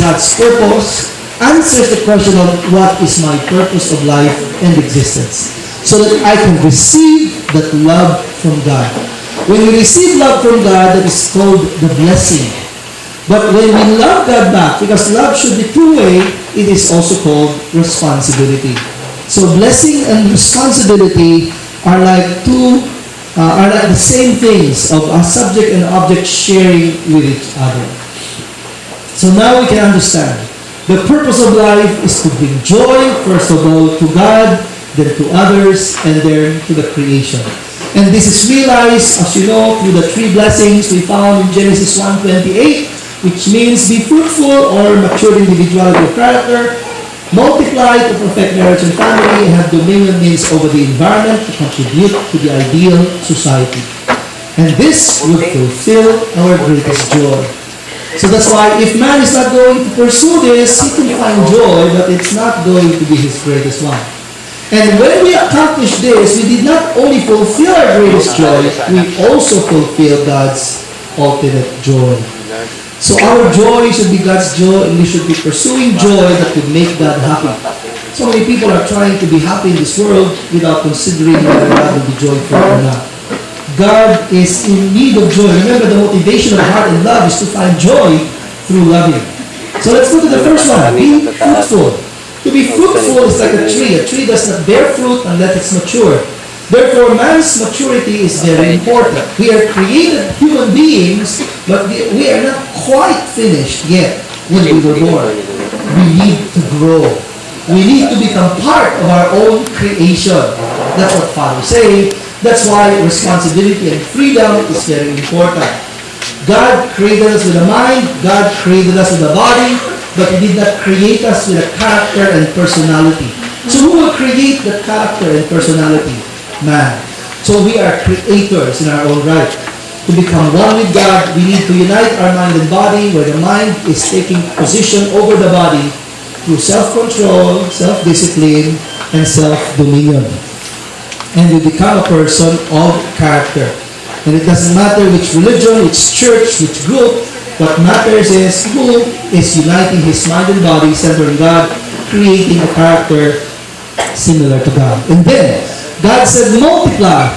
God's purpose, answers the question of what is my purpose of life and existence, so that I can receive that love from God. When we receive love from God, that is called the blessing. But when we love God back, because love should be two-way, it is also called responsibility. So blessing and responsibility are like the same things of a subject and object sharing with each other. So now we can understand. The purpose of life is to bring joy, first of all, to God, then to others, and then to the creation. And this is realized, as you know, through the three blessings we found in Genesis 1:28, which means be fruitful or mature individuality of character, multiply to perfect marriage and family, and have dominion means over the environment to contribute to the ideal society. And this would fulfill our greatest joy. So that's why if man is not going to pursue this, he can find joy, but it's not going to be his greatest one. And when we accomplish this, we did not only fulfill our greatest joy, we also fulfill God's ultimate joy. So our joy should be God's joy, and we should be pursuing joy that would make God happy. So many people are trying to be happy in this world without considering whether God will be joyful or not. God is in need of joy. Remember, the motivation of heart and love is to find joy through loving. So let's go to the first one. Be fruitful. To be fruitful is like a tree. A tree does not bear fruit unless it's mature. Therefore, man's maturity is very important. We are created human beings, but we are not quite finished yet when we were born. We need to grow. We need to become part of our own creation. That's what fathers say. That's why responsibility and freedom is very important. God created us with a mind. God created us with a body. But He did not create us with a character and personality. So who will create the character and personality? Man. So we are creators in our own right. To become one with God, we need to unite our mind and body, where the mind is taking position over the body through self-control, self-discipline, and self-dominion. And we become a person of character. And it doesn't matter which religion, which church, which group. What matters is who is uniting his mind and body, centering God, creating a character similar to God. And then, God said multiply.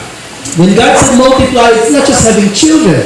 When God said multiply, it's not just having children.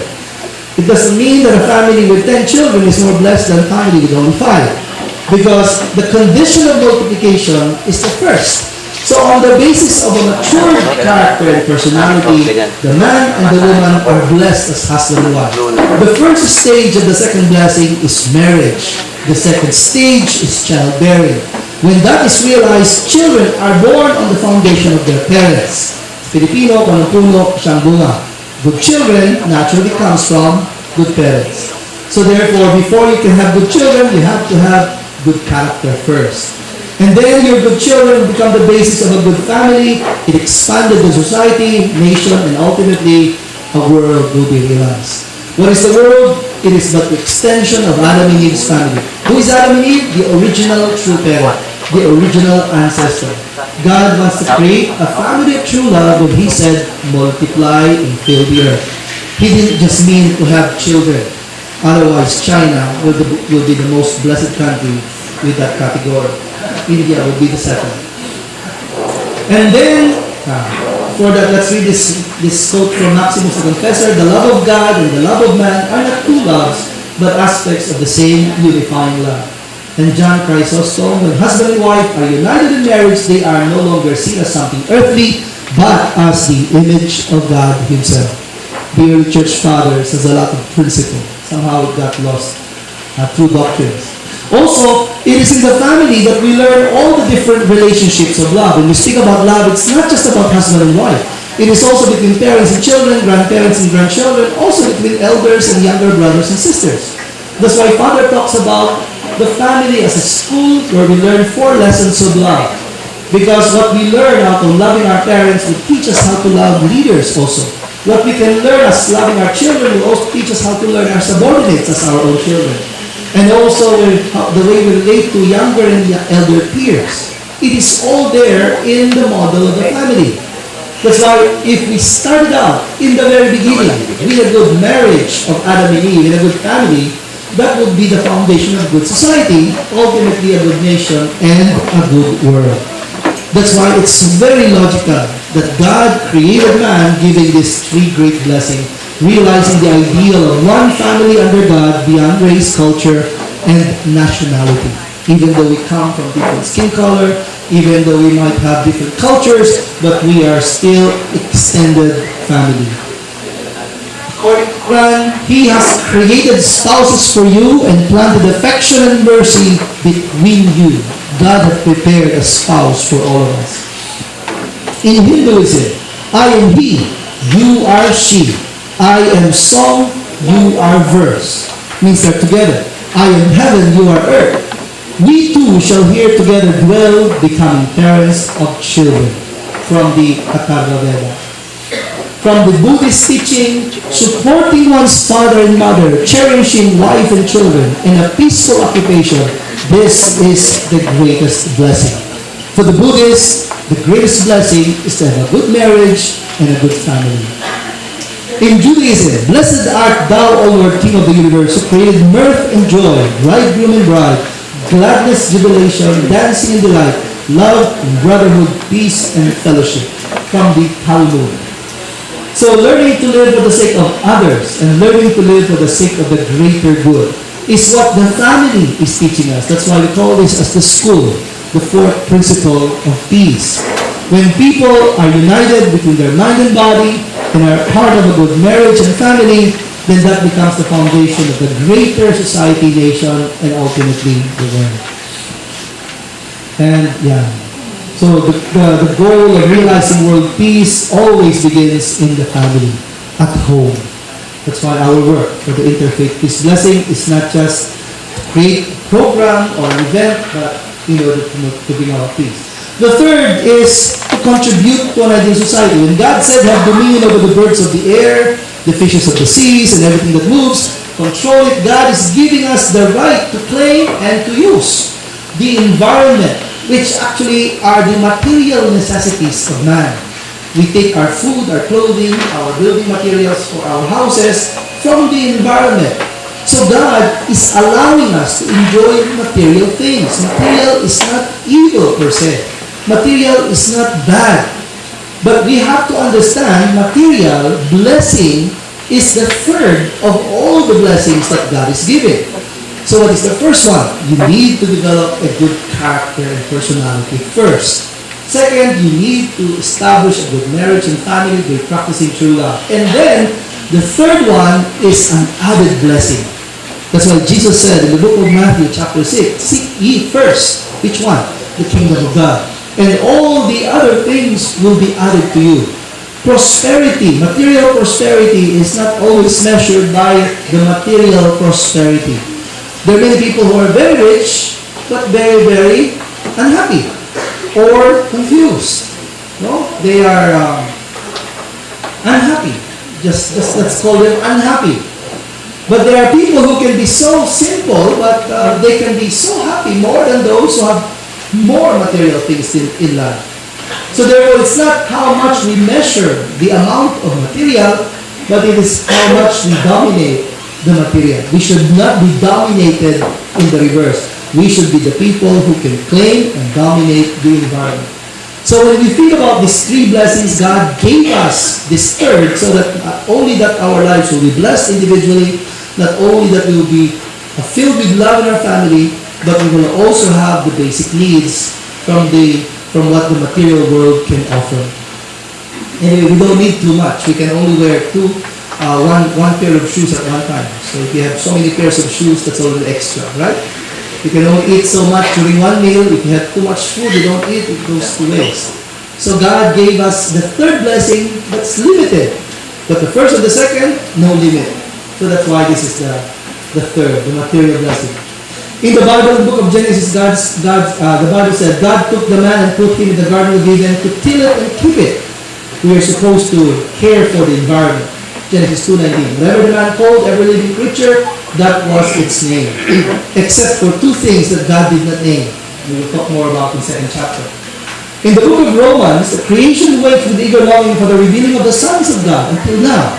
It doesn't mean that a family with 10 children is more blessed than a family with only 5. Because the condition of multiplication is the first. So on the basis of a mature character and personality, the man and the woman are blessed as husband and wife. The first stage of the second blessing is marriage. The second stage is childbearing. When that is realized, children are born on the foundation of their parents. Filipino, kung puno, siyang bunga. Good children naturally comes from good parents. So therefore, before you can have good children, you have to have good character first. And then your good children become the basis of a good family. It expanded the society, nation, and ultimately a world will be realized. What is the world? It is but the extension of Adam and Eve's family. Who is Adam and Eve? The original true parent, the original ancestor. God wants to create a family of true love when He said, multiply and fill the earth. He didn't just mean to have children. Otherwise, China will be the most blessed country with that category. India would be the second. And then, for that, let's read this quote from Maximus the Confessor. The love of God and the love of man are not two loves, but aspects of the same unifying love. And John Chrysostom, when husband and wife are united in marriage, they are no longer seen as something earthly, but as the image of God Himself. The early church fathers has a lot of principle. Somehow it got lost through doctrines. Also, it is in the family that we learn all the different relationships of love. When we speak about love, it's not just about husband and wife. It is also between parents and children, grandparents and grandchildren, also between elders and younger brothers and sisters. That's why Father talks about the family as a school where we learn 4 lessons of love. Because what we learn out of loving our parents will teach us how to love leaders also. What we can learn as loving our children will also teach us how to learn our subordinates as our own children. And also the way we relate to younger and elder peers. It is all there in the model of the family. That's why if we started out in the very beginning with a good marriage of Adam and Eve, in a good family, that would be the foundation of good society, ultimately a good nation and a good world. That's why it's very logical that God created man giving these three great blessings, realizing the ideal of one family under God beyond race, culture, and nationality. Even though we come from different skin color, even though we might have different cultures, but we are still extended family. According to Quran, He has created spouses for you and planted affection and mercy between you. God has prepared a spouse for all of us. In Hinduism, I am he, you are she. I am song, you are verse. Means they're together. I am heaven, you are earth. We two shall here together dwell, becoming parents of children. From the Atharva Veda. From the Buddhist teaching, supporting one's father and mother, cherishing wife and children, and a peaceful occupation, this is the greatest blessing. For the Buddhists, the greatest blessing is to have a good marriage and a good family. In Judaism, blessed art thou, O Lord, King of the universe, who created mirth and joy, bridegroom and bride, gladness, jubilation, dancing and delight, love and brotherhood, peace and fellowship. From the Talmud. So learning to live for the sake of others and learning to live for the sake of the greater good is what the family is teaching us. That's why we call this as the school, the fourth principle of peace. When people are united between their mind and body and are part of a good marriage and family, then that becomes the foundation of the greater society, nation, and ultimately the world. And so the goal of realizing world peace always begins in the family, at home. That's why our work for the Interfaith Peace Blessing is not just to create a program or an event, but in order to bring about peace. The third is to contribute to an ideal society. When God said, have dominion over the birds of the air, the fishes of the seas, and everything that moves, control it, God is giving us the right to claim and to use the environment, which actually are the material necessities of man. We take our food, our clothing, our building materials for our houses from the environment. So God is allowing us to enjoy material things. Material is not evil per se. Material is not bad. But we have to understand material blessing is the third of all the blessings that God is giving. So what is the first one? You need to develop a good character and personality first. Second, you need to establish a good marriage and family by practicing true love. And then, the third one is an added blessing. That's why Jesus said in the book of Matthew chapter 6, seek ye first. Which one? The kingdom of God. And all the other things will be added to you. Prosperity, material prosperity is not always measured by the material prosperity. There are many people who are very rich, but very, very unhappy or confused. No, they are unhappy. Just let's call them unhappy. But there are people who can be so simple, but they can be so happy more than those who have more material things in life. So therefore, it's not how much we measure the amount of material, but it is how much we dominate the material. We should not be dominated in the reverse. We should be the people who can claim and dominate the environment. So when we think about these three blessings, God gave us this third so that not only that our lives will be blessed individually, not only that we will be filled with love in our family, but we will also have the basic needs from what the material world can offer. Anyway, we don't need too much. We can only wear one pair of shoes at one time. So if you have so many pairs of shoes, that's already extra, right? You can only eat so much during one meal. If you have too much food you don't eat, it goes to waste. So God gave us the third blessing that's limited. But the first and the second, no limit. So that's why this is the third, the material blessing. In the Bible, the book of Genesis, the Bible said, God took the man and put him in the Garden of Eden to till it and keep it. We are supposed to care for the environment. Genesis 2:19. Whatever the man called every living creature, that was its name. Except for two things that God did not name. We will talk more about in the second chapter. In the book of Romans, the creation waits with eager longing for the revealing of the sons of God. Until now,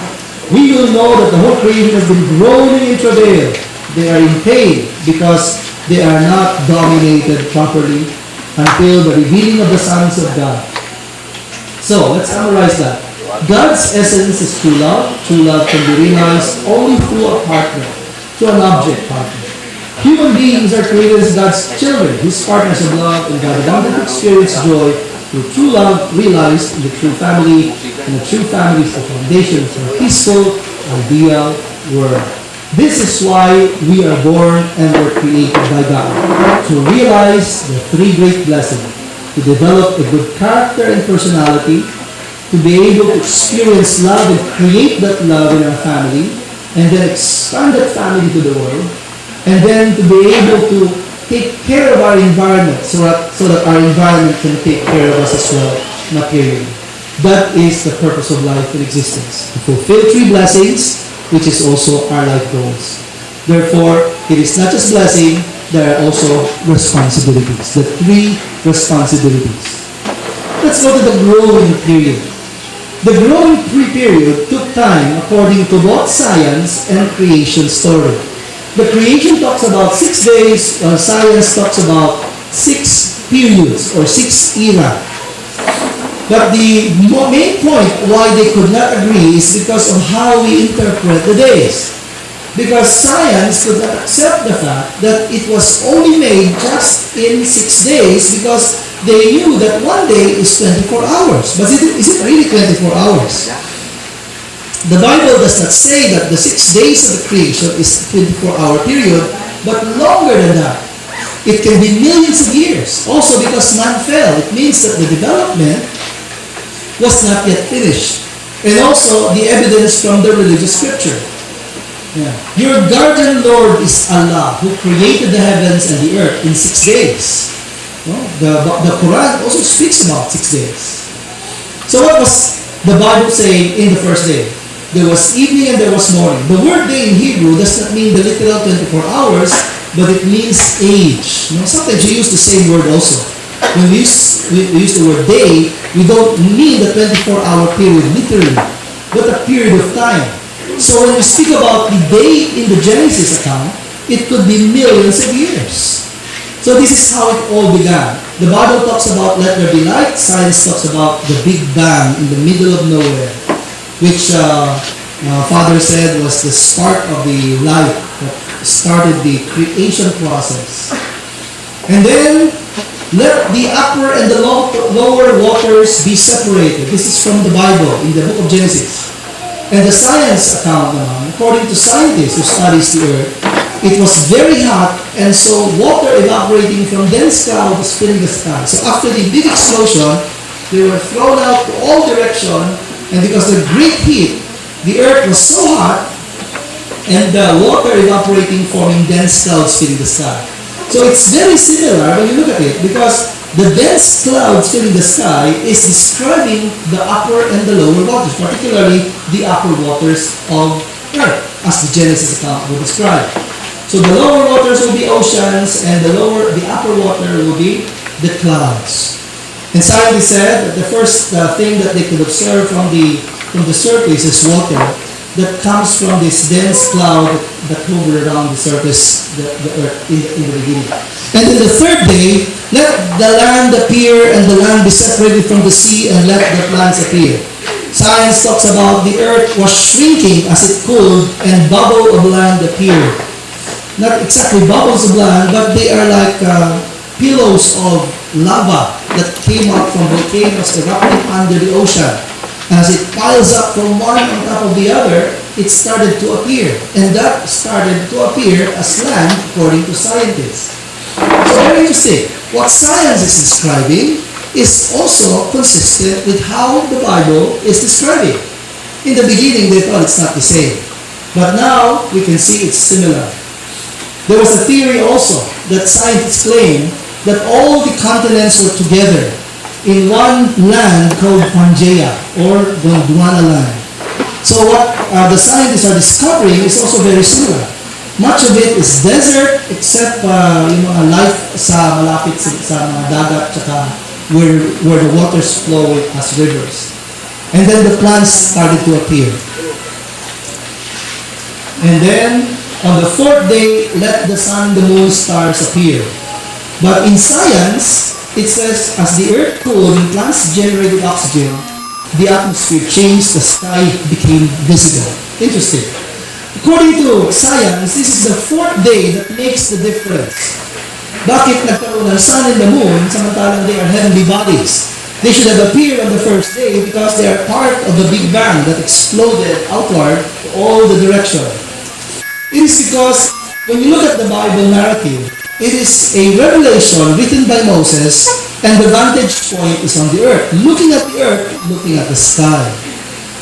we will know that the whole creation has been groaning in travail, They are in pain because they are not dominated properly until the revealing of the sons of God. So, let's summarize that. God's essence is true love. True love can be realized only through a partner, through an object partner. Human beings are created as God's children, His partners of love, and God wanted to experience joy through true love realized in the true family, and the true family is the foundation for a peaceful, ideal world. This is why we are born and were created by God, to realize the three great blessings, to develop a good character and personality, to be able to experience love and create that love in our family, and then expand that family to the world, and then to be able to take care of our environment so that our environment can take care of us as well materially. That is the purpose of life and existence, to fulfill three blessings, which is also our life goals. Therefore, it is not just blessing, there are also responsibilities, the three responsibilities. Let's go to the growing period. The growing period took time according to both science and creation story. The creation talks about 6 days, while science talks about 6 periods or 6 era. But the main point why they could not agree is because of how we interpret the days. Because science could not accept the fact that it was only made just in 6 days because they knew that one day is 24 hours. But is it really 24 hours? The Bible does not say that the 6 days of the creation is a 24-hour period, but longer than that. It can be millions of years. Also because man fell, it means that the development was not yet finished. And also the evidence from the religious scripture. Yeah. Your guardian Lord is Allah, who created the heavens and the earth in 6 days. The Quran also speaks about 6 days. So what was the Bible saying in the first day? There was evening and there was morning. The word day in Hebrew does not mean the literal 24 hours, but it means age. Sometimes we use the same word also. When we use the word day, we don't mean the 24-hour period literally, but a period of time. So when we speak about the day in the Genesis account, it could be millions of years. So this is how it all began. The Bible talks about let there be light. Science talks about the Big Bang in the middle of nowhere, which Father said was the spark of the life that started the creation process. And then, let the upper and the lower waters be separated. This is from the Bible, in the book of Genesis. And the science account naman, according to scientists who studies the earth, it was very hot, and so water evaporating from dense clouds was filling the sky. So after the big explosion, they were thrown out to all directions. And because of the great heat, the earth was so hot, and the water evaporating, forming dense clouds filling the sky. So it's very similar when you look at it, because the dense clouds filling the sky is describing the upper and the lower waters, particularly the upper waters of earth, as the Genesis account will describe. So the lower waters will be oceans, and the upper water will be the clouds. And scientists said that the first thing that they could observe from the surface is water that comes from this dense cloud that hovered around the surface, the earth, in the beginning. And then the third day, let the land appear, and the land be separated from the sea, and let the plants appear. Science talks about the earth was shrinking as it cooled, and bubble of land appeared. Not exactly bubbles of land, but they are like pillows of lava that came out from volcanoes erupting under the ocean. As it piles up from one on top of the other, it started to appear. And that started to appear as land according to scientists. So very interesting. What science is describing is also consistent with how the Bible is describing. In the beginning, they thought it's not the same. But now, we can see it's similar. There was a theory also that scientists claim that all the continents were together in one land called Pangea or Gondwana land. So what the scientists are discovering is also very similar. Much of it is desert except life sa malapit sa mga dagat tsaka where the waters flow as rivers. And then the plants started to appear. And then On the fourth day, let the sun, the moon, stars appear. But in science, it says, as the earth cooled and plants generated oxygen, the atmosphere changed, the sky became visible. Interesting. According to science, this is the fourth day that makes the difference. Bakit nagkaroon ng sun and the moon samantalang they are heavenly bodies? They should have appeared on the first day because they are part of the Big Bang that exploded outward to all the direction. It is because when you look at the Bible narrative, it is a revelation written by Moses, and the vantage point is on the earth. Looking at the earth, looking at the sky.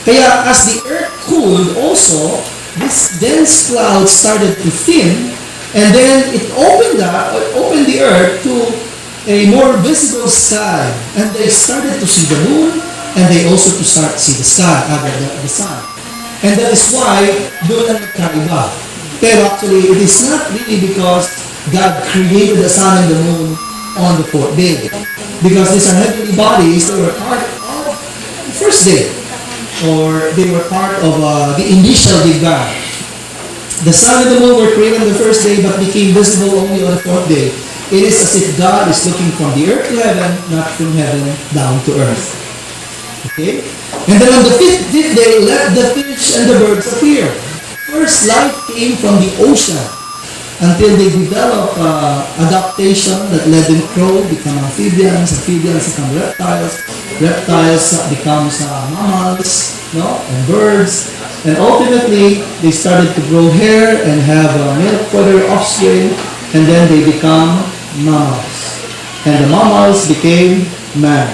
Kaya as the earth cooled also, this dense cloud started to thin, and then it opened the earth to a more visible sky. And they started to see the moon, and they also to start to see the sky, the sun. And that is why doon na nagkaiba. Pero actually, it is not really because God created the sun and the moon on the fourth day. Because these are heavenly bodies, they were part of the first day. Or they were part of the initial Big Bang. The sun and the moon were created on the first day but became visible only on the fourth day. It is as if God is looking from the earth to heaven, not from heaven down to earth. Okay? And then on the fifth day, let the fish and the birds appear. First, life came from the ocean until they developed adaptation that let them grow, become amphibians, amphibians become reptiles, reptiles becomes mammals, and birds, and ultimately they started to grow hair and have milk for their offspring, and then they become mammals. And the mammals became man.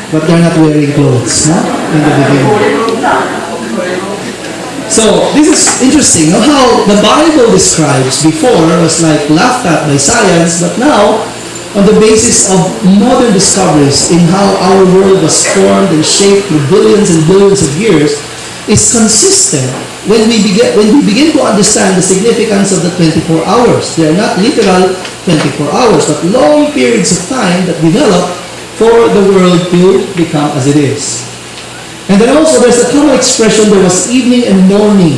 But they're not wearing clothes, in the beginning. So, this is interesting, how the Bible describes before was like laughed at by science, but now, on the basis of modern discoveries in how our world was formed and shaped through billions and billions of years, is consistent when we begin to understand the significance of the 24 hours. They are not literal 24 hours, but long periods of time that develop for the world to become as it is. And then also there's a common expression, there was evening and morning.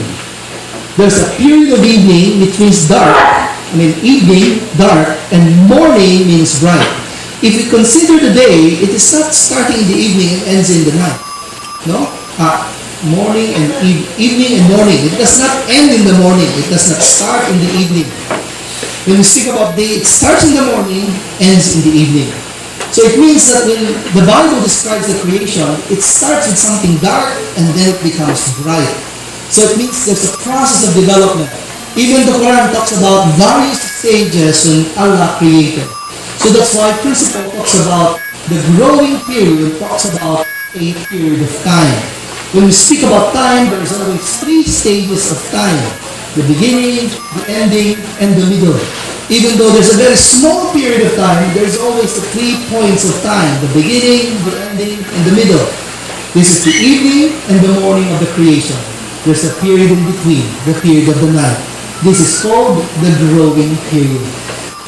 There's a period of evening which means dark. Evening, dark, and morning means bright. If we consider the day, it is not starting in the evening and ends in the night. Morning and evening and morning. It does not end in the morning. It does not start in the evening. When we speak about day, it starts in the morning, ends in the evening. So it means that when the Bible describes the creation, it starts with something dark and then it becomes bright. So it means there's a process of development. Even the Quran talks about various stages when Allah created. So that's why principle talks about the growing period, talks about a period of time. When we speak about time, there's always three stages of time. The beginning, the ending, and the middle. Even though there's a very small period of time, there's always the 3 points of time. The beginning, the ending, and the middle. This is the evening and the morning of the creation. There's a period in between, the period of the night. This is called the growing period.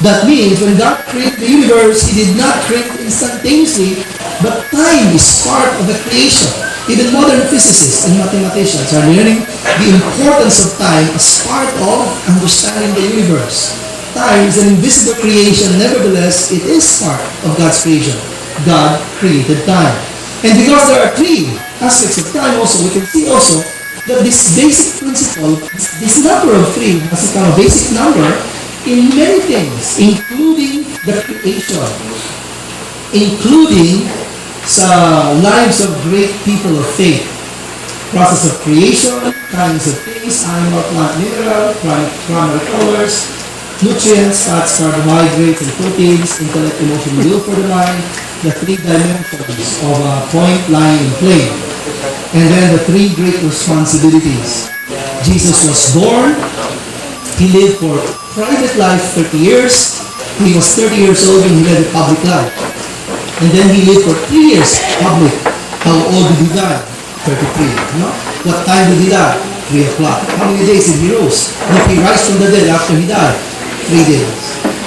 That means when God created the universe, He did not create it instantaneously, but time is part of the creation. Even modern physicists and mathematicians are learning the importance of time as part of understanding the universe. Time is an invisible creation, nevertheless, it is part of God's creation. God created time. And because there are three aspects of time also, we can see also that this basic principle, this number of three has become a basic number in many things, including the creation, including sa lives of great people of faith. Process of creation, kinds of things, animal, plant, mineral, primary colors, nutrients, fats, carbohydrates, and proteins, intellect, emotion, will for the mind, the three dimensions of a point, line, and plane. And then the three great responsibilities. Jesus was born, He lived for private life 30 years, He was 30 years old when He led a public life. And then He lived for 3 years public. How old did He die? 33. What time did He die? 3 o'clock. How many days did He rose? Did He rise from the dead after He died? 3 days.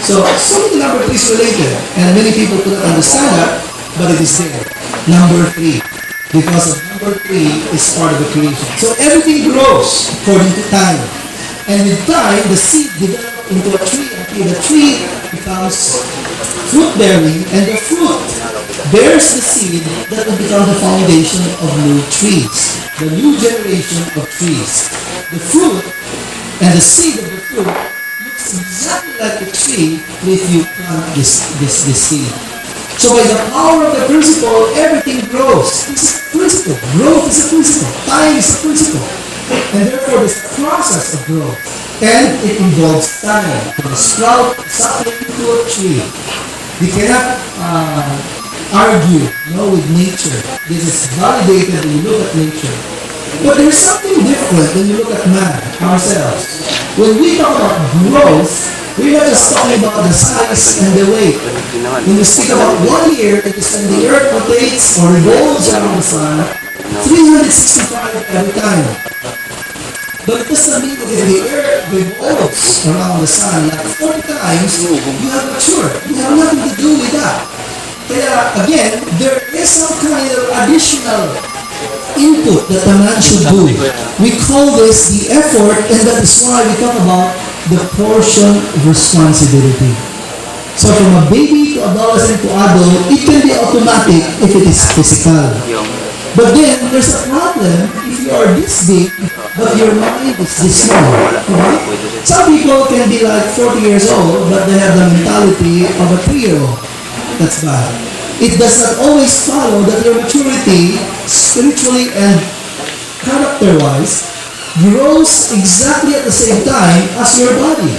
So the number 3 is related. And many people could not understand that, but it is there. Number 3. Because of number 3 is part of the creation. So everything grows according to time. And with time, the seed develops into a tree until the tree becomes fruit-bearing, and the fruit bears the seed that will become the foundation of new trees, the new generation of trees. The fruit and the seed of the fruit looks exactly like a tree if you plant this seed. So by the power of the principle, everything grows. This is a principle. Growth is a principle. Time is a principle. And therefore, there's a process of growth. And it involves time. From a sprout, sapling to a tree. We cannot argue with nature. This is validated when you look at nature. But there's something different when you look at man, ourselves. When we talk about growth, we're not just talking about the size and the weight. When we speak about 1 year, it is when the earth rotates or revolves around the sun 365 every time. But it doesn't mean that if the earth revolves around the sun like 40 times, you have matured. You have nothing to do with that. Kaya again, there is some kind of additional input that a man should do. We call this the effort, and that is why we talk about the portion of responsibility. So from a baby to adolescent to adult, it can be automatic if it is physical. But then there's a problem if you are this big, but your mind is this small. Right? Some people can be like 40 years old, but they have the mentality of a 3-year-old. That's bad. It does not always follow that your maturity, spiritually and character-wise, grows exactly at the same time as your body.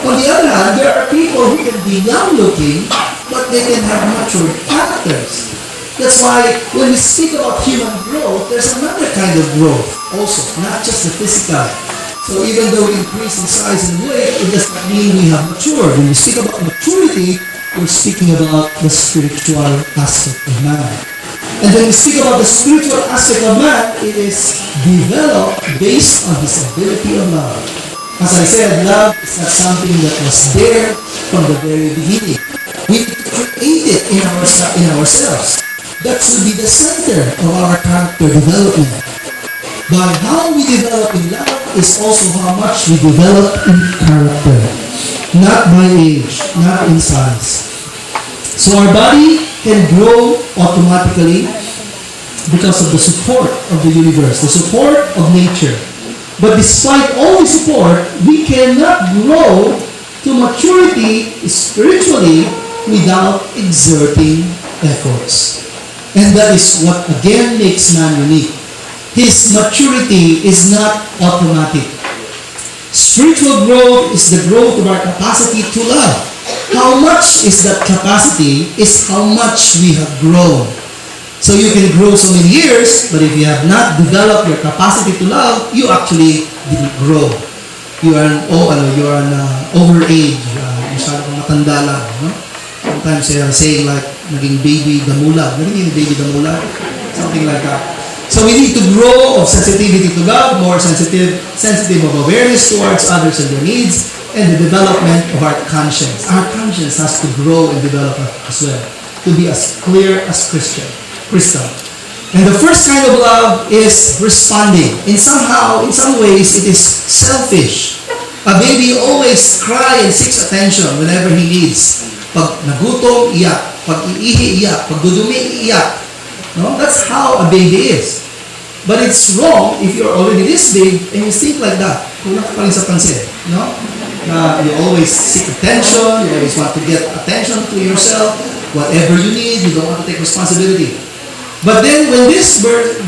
On the other hand, there are people who can be young-looking, but they can have matured characters. That's why when we speak about human growth, there's another kind of growth also, not just the physical. So even though we increase in size and weight, it does not mean we have matured. When we speak about maturity, we're speaking about the spiritual aspect of man. And when we speak about the spiritual aspect of man, it is developed based on his ability of love. As I said, love is not something that was there from the very beginning. We need to create it in ourselves. That should be the center of our character development. But how we develop in love is also how much we develop in character. Not by age, not in size. So our body can grow automatically because of the support of the universe, the support of nature. But despite all the support, we cannot grow to maturity spiritually without exerting efforts. And that is what again makes man unique. His maturity is not automatic. Spiritual growth is the growth of our capacity to love. How much is that capacity is how much we have grown. So you can grow so many years, but if you have not developed your capacity to love, you actually didn't grow. You are an overage. Masyadong matanda lang. No? Sometimes they are saying like, naging baby damulag. Naging baby damulag? Something like that. So we need to grow of sensitivity to God, more sensitive of awareness towards others and their needs, and the development of our conscience. Our conscience has to grow and develop as well, to be as clear as crystal. And the first kind of love is responding. In some ways, it is selfish. A baby always cries and seeks attention whenever he needs. Pag nagutom, iyak. Pag iihi, iyak. Pag dudumi, iyak. No? That's how a baby is. But it's wrong if you're already this big and you think like that. Kulang ka pa rin sa pansin. No? You always seek attention, you always want to get attention to yourself. Whatever you need, you don't want to take responsibility. But then when this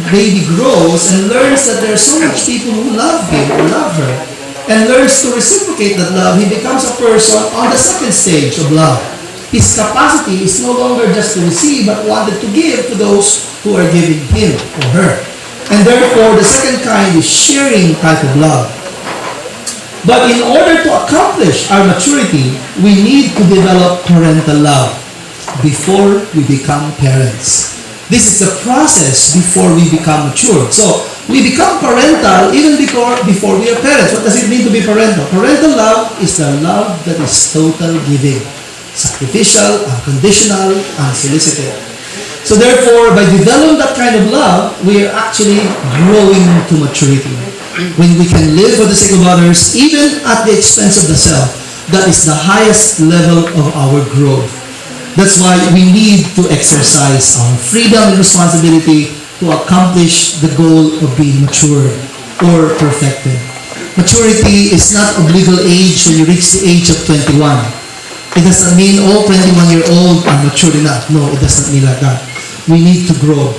baby grows and learns that there are so much people who love him or love her, and learns to reciprocate that love, he becomes a person on the second stage of love. His capacity is no longer just to receive, but wanted to give to those who are giving him or her. And therefore, the second kind is sharing type of love. But in order to accomplish our maturity, we need to develop parental love before we become parents. This is the process before we become mature. So, we become parental even before we are parents. What does it mean to be parental? Parental love is the love that is total giving. Sacrificial, unconditional, unsolicited. So therefore, by developing that kind of love, we are actually growing to maturity. when we can live for the sake of others, even at the expense of the self, that is the highest level of our growth. That's why we need to exercise our freedom and responsibility to accomplish the goal of being mature or perfected. Maturity is not of legal age when you reach the age of 21. It does not mean all 21-year-old are mature enough. No, it does not mean like that. We need to grow.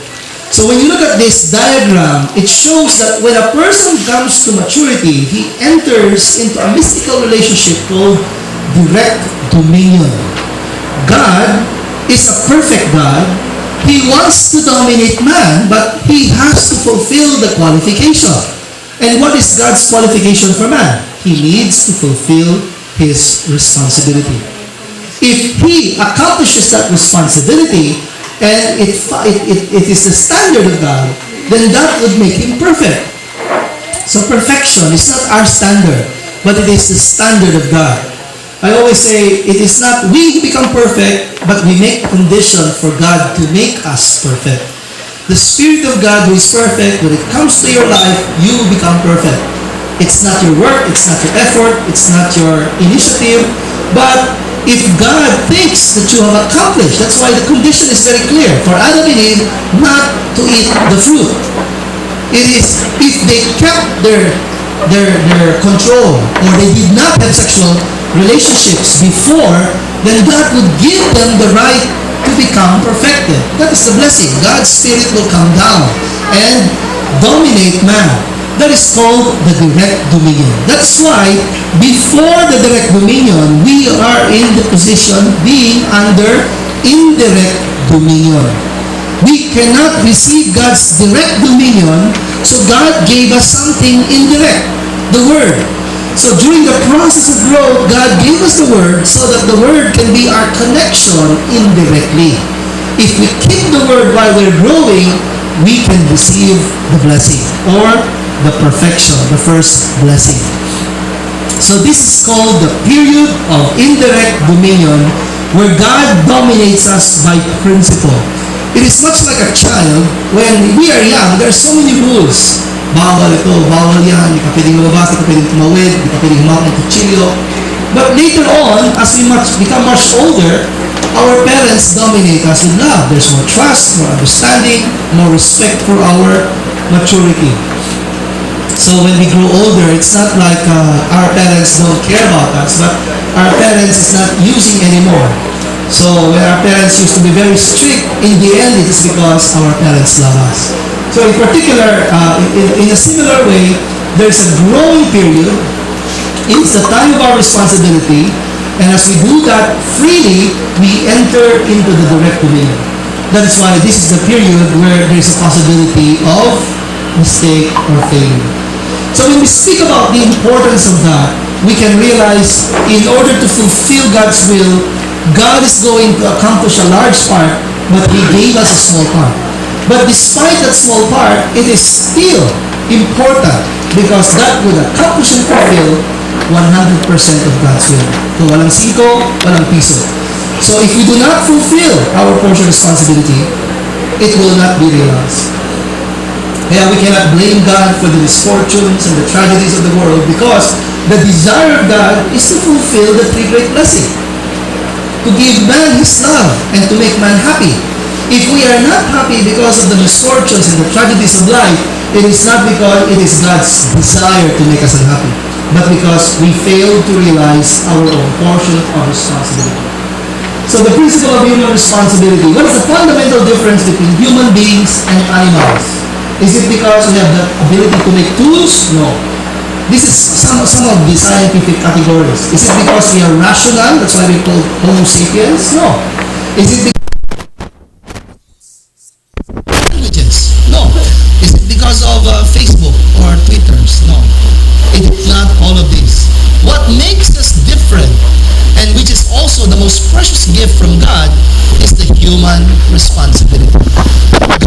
So when you look at this diagram, it shows that when a person comes to maturity, he enters into a mystical relationship called direct dominion. God is a perfect God. He wants to dominate man, but he has to fulfill the qualification. And what is God's qualification for man? He needs to fulfill his responsibility. If he accomplishes that responsibility, and it is the standard of God, then that would make him perfect. So perfection is not our standard, but it is the standard of God. I always say, it is not we who become perfect, but we make condition for God to make us perfect. The Spirit of God who is perfect, when it comes to your life, you become perfect. It's not your work, it's not your effort, it's not your initiative, but if God thinks that you have accomplished, that's why the condition is very clear for Adam and Eve not to eat the fruit. It is if they kept their control, or they did not have sexual relationships before, then God would give them the right to become perfected. That is the blessing. God's Spirit will come down and dominate man. That is called the direct dominion. That's why before the direct dominion, we are in the position being under indirect dominion. We cannot receive God's direct dominion, so God gave us something indirect, the Word. So during the process of growth, God gave us the Word so that the Word can be our connection indirectly. If we keep the Word while we're growing, we can receive the blessing, or the perfection, the first blessing. So this is called the period of indirect dominion, where God dominates us by principle. It is much like a child. When we are young, there are so many rules. Bawal ito, bawal yan, di ka pwedeng lumabas, di ka pwedeng tumawid, di ka pwedeng humawak ng kutsilyo. But later on, as we become much older, our parents dominate us with love. There's more trust, more understanding, more respect for our maturity. So when we grow older, it's not like our parents don't care about us, but our parents is not using anymore. So when our parents used to be very strict, in the end it is because our parents love us. So in particular, in a similar way, there's a growing period. It's the time of our responsibility, and as we do that freely, we enter into the direct dominion. That is why this is the period where there's a possibility of mistake or failure. So when we speak about the importance of that, we can realize in order to fulfill God's will, God is going to accomplish a large part, but He gave us a small part. But despite that small part, it is still important because that would accomplish and fulfill 100% of God's will. So walang singko, walang piso. So if we do not fulfill our portion of responsibility, it will not be realized. Kaya we cannot blame God for the misfortunes and the tragedies of the world, because the desire of God is to fulfill the three great blessings. To give man His love and to make man happy. If we are not happy because of the misfortunes and the tragedies of life, it is not because it is God's desire to make us unhappy, but because we fail to realize our own portion of responsibility. So the principle of human responsibility, what is the fundamental difference between human beings and animals? Is it because we have the ability to make tools? No. This is some of the scientific categories. Is it because we are rational? That's why we call Homo sapiens? No. Is it because languages? No. Is it because of Facebook or Twitters? No. It is not all of these. What makes us different, and which is also the most precious gift from God, is the human responsibility.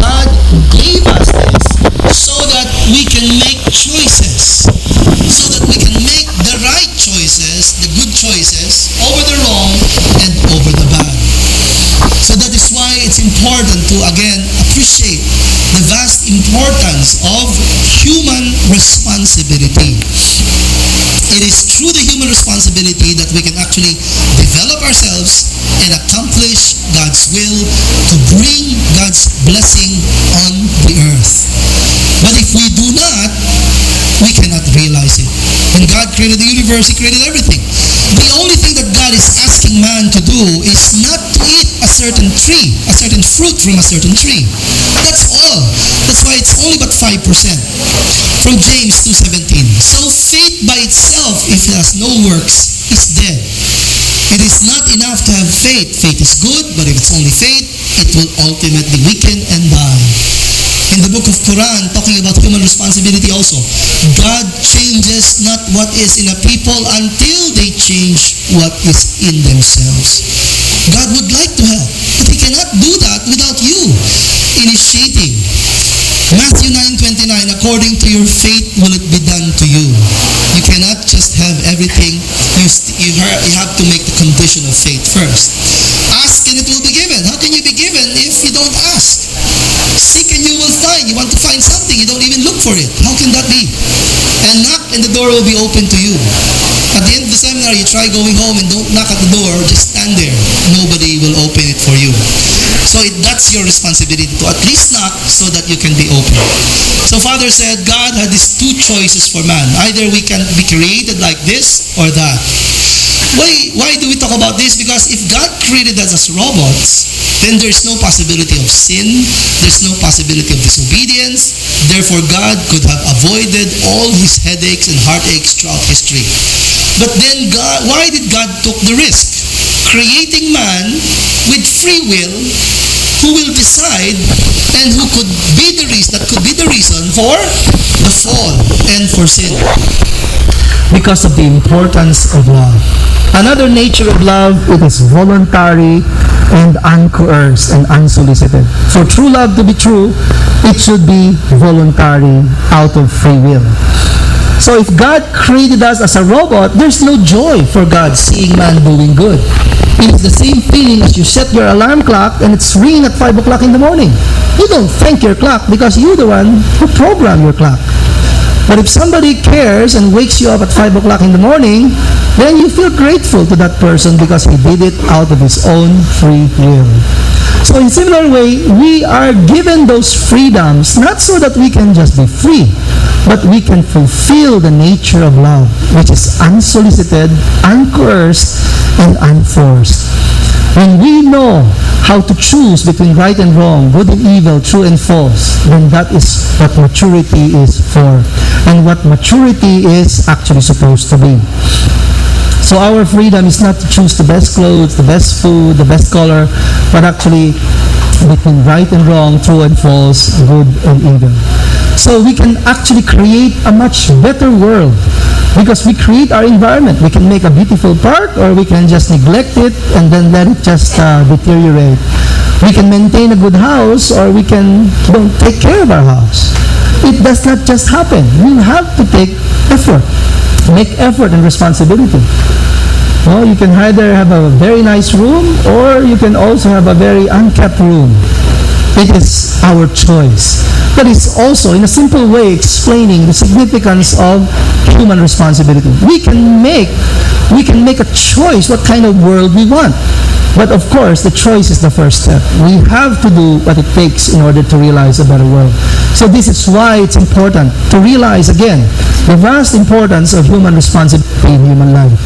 God gave us this so that we can make choices, so that we can make the right choices, the good choices, over the wrong and over the bad. So that is why why it's important to, again, appreciate the vast importance of human responsibility. It is through the human responsibility that we can actually develop ourselves and accomplish God's will to bring God's blessing on the earth. But if we do not, we cannot realize it. When God created the universe, He created everything. The only thing that God is asking man to do is not to eat a certain tree, a certain fruit from a certain tree. That's all. That's why it's only but 5%. From James 2:17. So faith by itself, if it has no works, is dead. It is not enough to have faith. Faith is good, but if it's only faith, it will ultimately weaken and die. In the book of Quran, talking about human responsibility also, God changes not what is in a people until they change what is in themselves. God would like to help, but He cannot do that without you initiating. Matthew 9:29, according to your faith will it be done to you. You cannot just have everything. You have to make the condition of faith first. Ask and it will be given. How can you be given if you don't ask? Seek and you will find. You want to find something, you don't even look for it. How can that be? And knock and the door will be open to you. At the end of the seminar, you try going home and don't knock at the door, just stand there. Nobody will open it for you. So that's your responsibility to at least knock so that you can be open. So Father said, God had these two choices for man. Either we can be created like this or that. Why do we talk about this? Because if God created us as robots, then there's no possibility of sin. There's no possibility of disobedience. Therefore, God could have avoided all His headaches and heartaches throughout history. But then why did God take the risk? Creating man with free will, who will decide and who could be the reason, that could be the reason for the fall and for sin. Because of the importance of love. Another nature of love, it is voluntary and uncoerced and unsolicited. For true love to be true, it should be voluntary, out of free will. So if God created us as a robot, there's no joy for God seeing man doing good. It's the same feeling as you set your alarm clock and it's ringing at 5 o'clock in the morning. You don't thank your clock because you're the one who programmed your clock. But if somebody cares and wakes you up at 5 o'clock in the morning, then you feel grateful to that person because he did it out of his own free will. So in similar way, we are given those freedoms not so that we can just be free, but we can fulfill the nature of love, which is unsolicited, uncoerced, and unforced. When we know how to choose between right and wrong, good and evil, true and false, then that is what maturity is for, and what maturity is actually supposed to be. So our freedom is not to choose the best clothes, the best food, the best color, but actually between right and wrong, true and false, good and evil. So we can actually create a much better world because we create our environment. We can make a beautiful park, or we can just neglect it and then let it just deteriorate. We can maintain a good house, or we can don't take care of our house. It does not just happen. We have to take effort. Make effort and responsibility. Well, you can either have a very nice room, or you can also have a very unkept room. It is our choice. But it's also, in a simple way, explaining the significance of human responsibility. We can make a choice what kind of world we want. But of course, the choice is the first step. We have to do what it takes in order to realize a better world. So this is why it's important to realize again the vast importance of human responsibility in human life.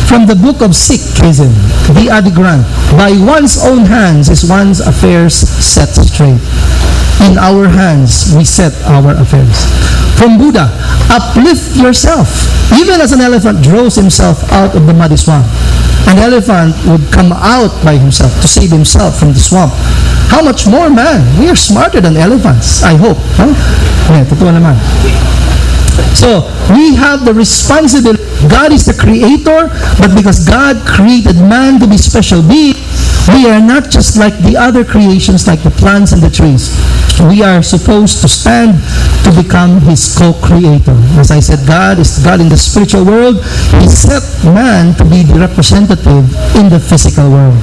From the book of Sikhism, the Adi Granth, by one's own hands is one's affairs set straight. In our hands, we set our affairs. From Buddha, uplift yourself. Even as an elephant draws himself out of the muddy swamp, an elephant would come out by himself to save himself from the swamp. How much more man? We are smarter than elephants, I hope. Huh? Yeah, totoo naman. So, we have the responsibility. God is the creator, but because God created man to be special being, We are not just like the other creations, like the plants and the trees. We are supposed to stand to become His co-creator. As I said, God is God in the spiritual world. He set man to be the representative in the physical world.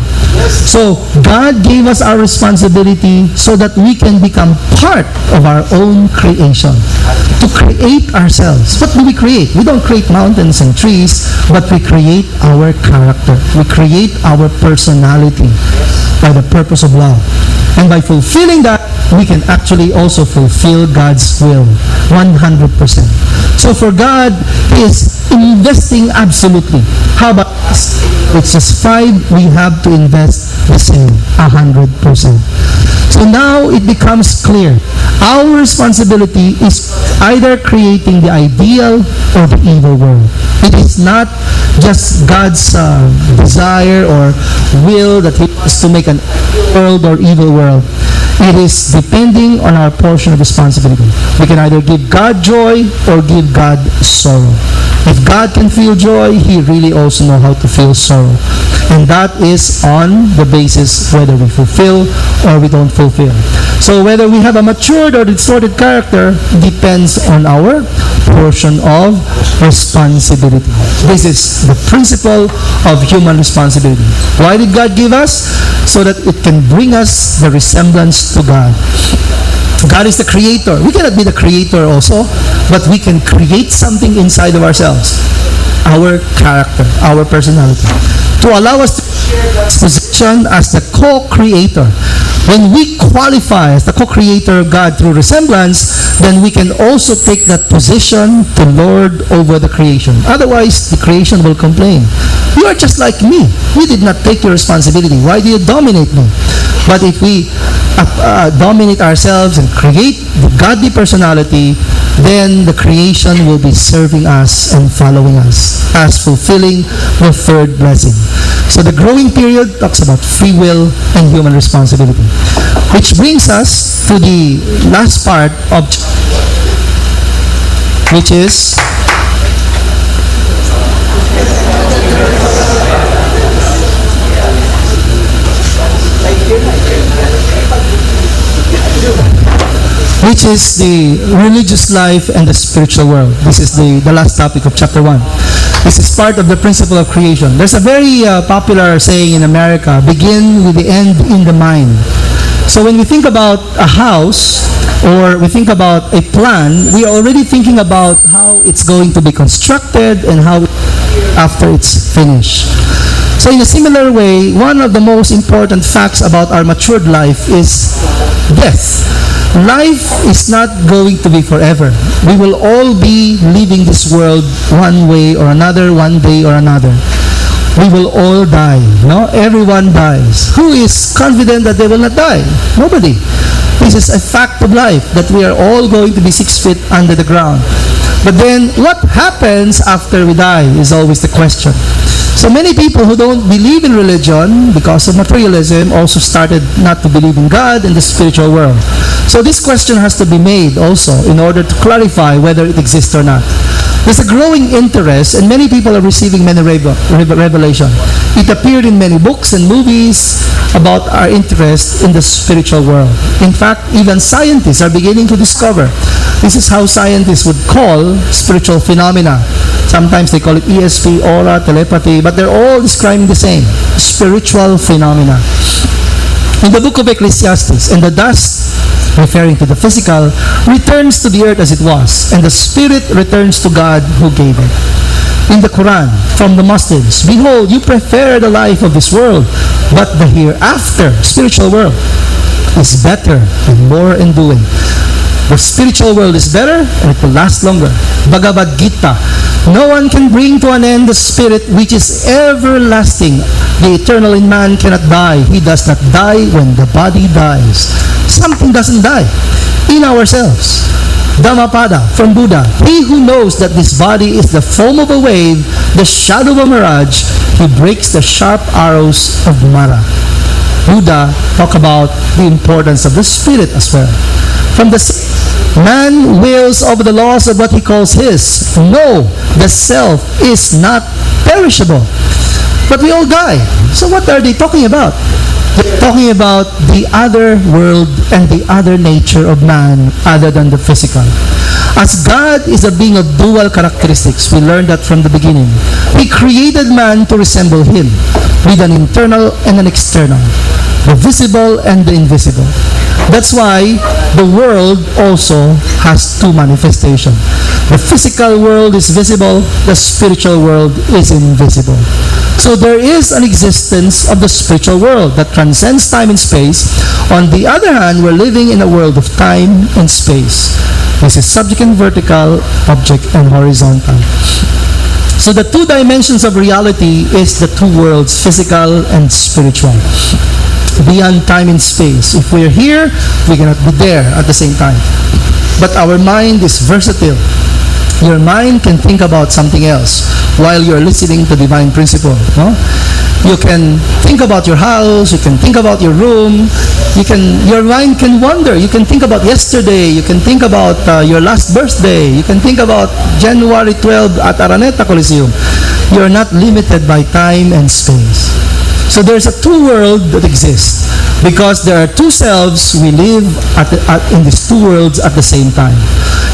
So God gave us our responsibility so that we can become part of our own creation. To create ourselves. What do we create? We don't create mountains and trees, but we create our character. We create our personality by the purpose of love. And by fulfilling that, we can actually also fulfill God's will 100%. So for God, He is investing absolutely. How about us? It's just 5, we have to invest the same, 100%. So now it becomes clear. Our responsibility is either creating the ideal or the evil world. It is not just God's desire or will that He wants to make an world or evil world. It is depending on our portion of responsibility. We can either give God joy or give God sorrow. If God can feel joy, He really also knows how to feel sorrow. And that is on the basis whether we fulfill or we don't fulfill. So whether we have a matured or distorted character depends on our portion of responsibility. This is the principle of human responsibility. Why did God give us? So that it can bring us the resemblance to God. God is the creator. We cannot be the creator also, but we can create something inside of ourselves. Our character, our personality. To allow us to share God's position as the co-creator. When we qualify as the co-creator of God through resemblance, then we can also take that position to lord over the creation. Otherwise, the creation will complain. You are just like me. You did not take your responsibility. Why do you dominate me? But if we dominate ourselves and create the godly personality, then the creation will be serving us and following us as fulfilling the third blessing. So the growing period talks about free will and human responsibility. Which brings us to the last part of which is the religious life and the spiritual world. This is the last topic of chapter 1. This is part of the principle of creation. There's a very popular saying in America, begin with the end in the mind. So when we think about a house or we think about a plan, we are already thinking about how it's going to be constructed and how after it's finished. So in a similar way, one of the most important facts about our matured life is death. Life is not going to be forever. We will all be leaving this world one way or another, one day or another. We will all die. No? Everyone dies. Who is confident that they will not die? Nobody. This is a fact of life, that we are all going to be 6 feet under the ground. But then, what happens after we die is always the question. So many people who don't believe in religion because of materialism also started not to believe in God and the spiritual world. So this question has to be made also in order to clarify whether it exists or not. There's a growing interest and many people are receiving many revelation. It appeared in many books and movies about our interest in the spiritual world. In fact, even scientists are beginning to discover. This is how scientists would call spiritual phenomena. Sometimes they call it ESP, aura, telepathy, but they're all describing the same, spiritual phenomena. In the book of Ecclesiastes, and the dust, referring to the physical, returns to the earth as it was, and the spirit returns to God who gave it. In the Quran, from the Muslims, behold, you prefer the life of this world, but the hereafter, spiritual world, is better and more enduring. The spiritual world is better and it will last longer. Bhagavad Gita. No one can bring to an end the spirit which is everlasting. The eternal in man cannot die. He does not die when the body dies. Something doesn't die in ourselves. Dhammapada from Buddha. He who knows that this body is the foam of a wave, the shadow of a mirage, he breaks the sharp arrows of Mara. Buddha talk about the importance of the spirit as well. From the man wills over the laws of what he calls his. No, the self is not perishable. But we all die. So what are they talking about? They're talking about the other world and the other nature of man other than the physical. As God is a being of dual characteristics, we learned that from the beginning. He created man to resemble Him with an internal and an external, the visible and the invisible. That's why the world also has two manifestations. The physical world is visible, the spiritual world is invisible. So there is an existence of the spiritual world that transcends time and space. On the other hand, we're living in a world of time and space. This is subject and vertical, object and horizontal. So the two dimensions of reality is the two worlds, physical and spiritual. Beyond time and space. If we're here, we cannot be there at the same time. But our mind is versatile. Your mind can think about something else while you're listening to divine principle. No? You can think about your house, you can think about your room, your mind can wander. You can think about yesterday, you can think about your last birthday, you can think about January 12 at Araneta Coliseum. You're not limited by time and space. So there's a two world that exists because there are two selves. We live in these two worlds at the same time.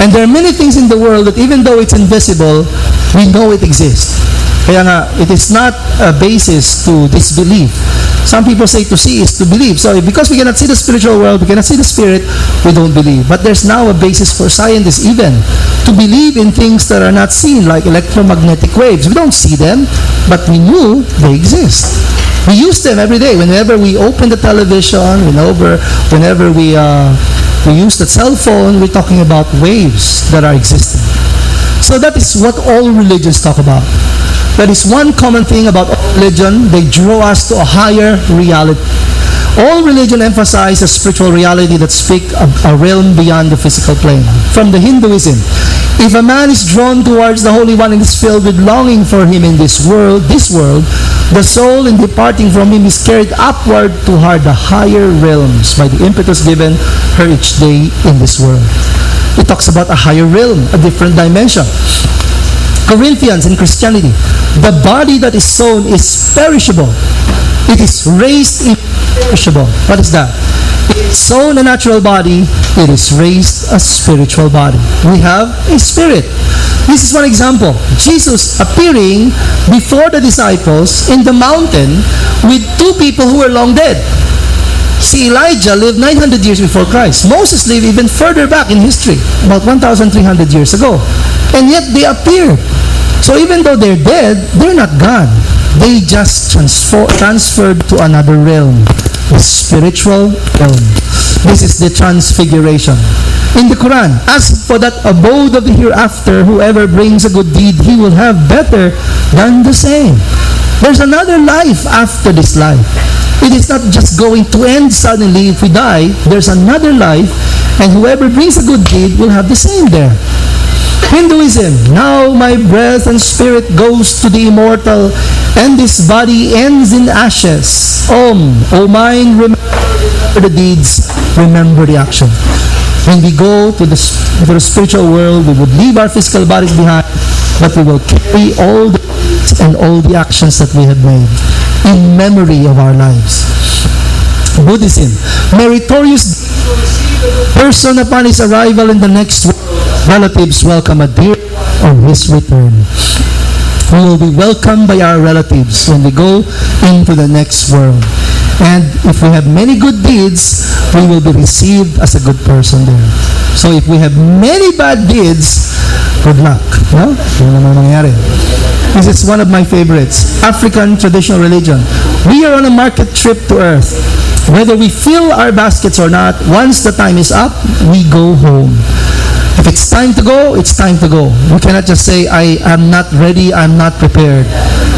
And there are many things in the world that even though it's invisible, we know it exists. Kaya nga, it is not a basis to disbelief. Some people say to see is to believe. So because we cannot see the spiritual world, we cannot see the spirit, we don't believe. But there's now a basis for scientists even to believe in things that are not seen, like electromagnetic waves. We don't see them, but we knew they exist. We use them every day. Whenever we open the television, whenever we use the cell phone, we're talking about waves that are existing. So that is what all religions talk about. That is one common thing about all religion. They draw us to a higher reality. All religion emphasize a spiritual reality that speaks of a realm beyond the physical plane. From the Hinduism, if a man is drawn towards the Holy One and is filled with longing for Him in this world, the soul in departing from Him is carried upward toward the higher realms by the impetus given her each day in this world. It talks about a higher realm, a different dimension. Corinthians in Christianity, the body that is sown is perishable. It is raised imperishable. What is that? It's sown a natural body, it is raised a spiritual body. We have a spirit. This is one example. Jesus appearing before the disciples in the mountain with two people who were long dead. See, Elijah lived 900 years before Christ. Moses lived even further back in history, about 1,300 years ago. And yet they appeared. So even though they're dead, they're not gone. They just transferred to another realm, the spiritual realm. This is the transfiguration. In the Quran, as for that abode of the hereafter, whoever brings a good deed, he will have better than the same. There's another life after this life. It is not just going to end suddenly if we die. There's another life, and whoever brings a good deed will have the same there. Hinduism, now my breath and spirit goes to the immortal, and this body ends in ashes. O mind, remember the deeds, remember the action. When we go to the spiritual world, we would leave our physical bodies behind, but we will carry all the deeds and all the actions that we have made in memory of our lives. Buddhism, meritorious person upon his arrival in the next world, relatives welcome a dear on his return. We will be welcomed by our relatives when we go into the next world. And if we have many good deeds, we will be received as a good person there. So if we have many bad deeds, good luck. No? Yun naman mangyari. This is one of my favorites. African traditional religion. We are on a market trip to earth. Whether we fill our baskets or not, once the time is up, we go home. If it's time to go, it's time to go. We cannot just say, I am not ready, I'm not prepared.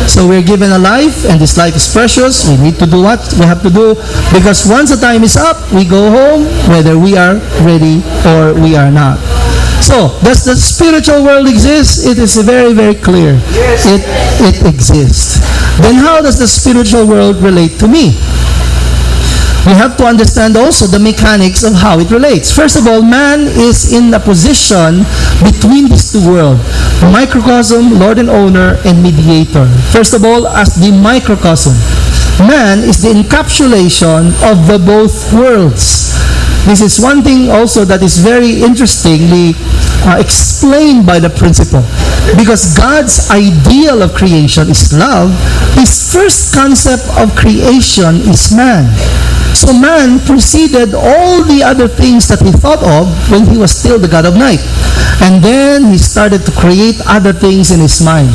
So we're given a life, and this life is precious. We need to do what we have to do, because once the time is up, we go home, whether we are ready or we are not. So, does the spiritual world exist? It is very, very clear. Yes. It exists. Then how does the spiritual world relate to me? We have to understand also the mechanics of how it relates. First of all, man is in a position between these two worlds. Microcosm, Lord and owner, and mediator. First of all, as the microcosm. Man is the encapsulation of the both worlds. This is one thing also that is very interestingly explained by the principle. Because God's ideal of creation is love, His first concept of creation is man. So man preceded all the other things that he thought of when he was still the God of night. And then he started to create other things in his mind.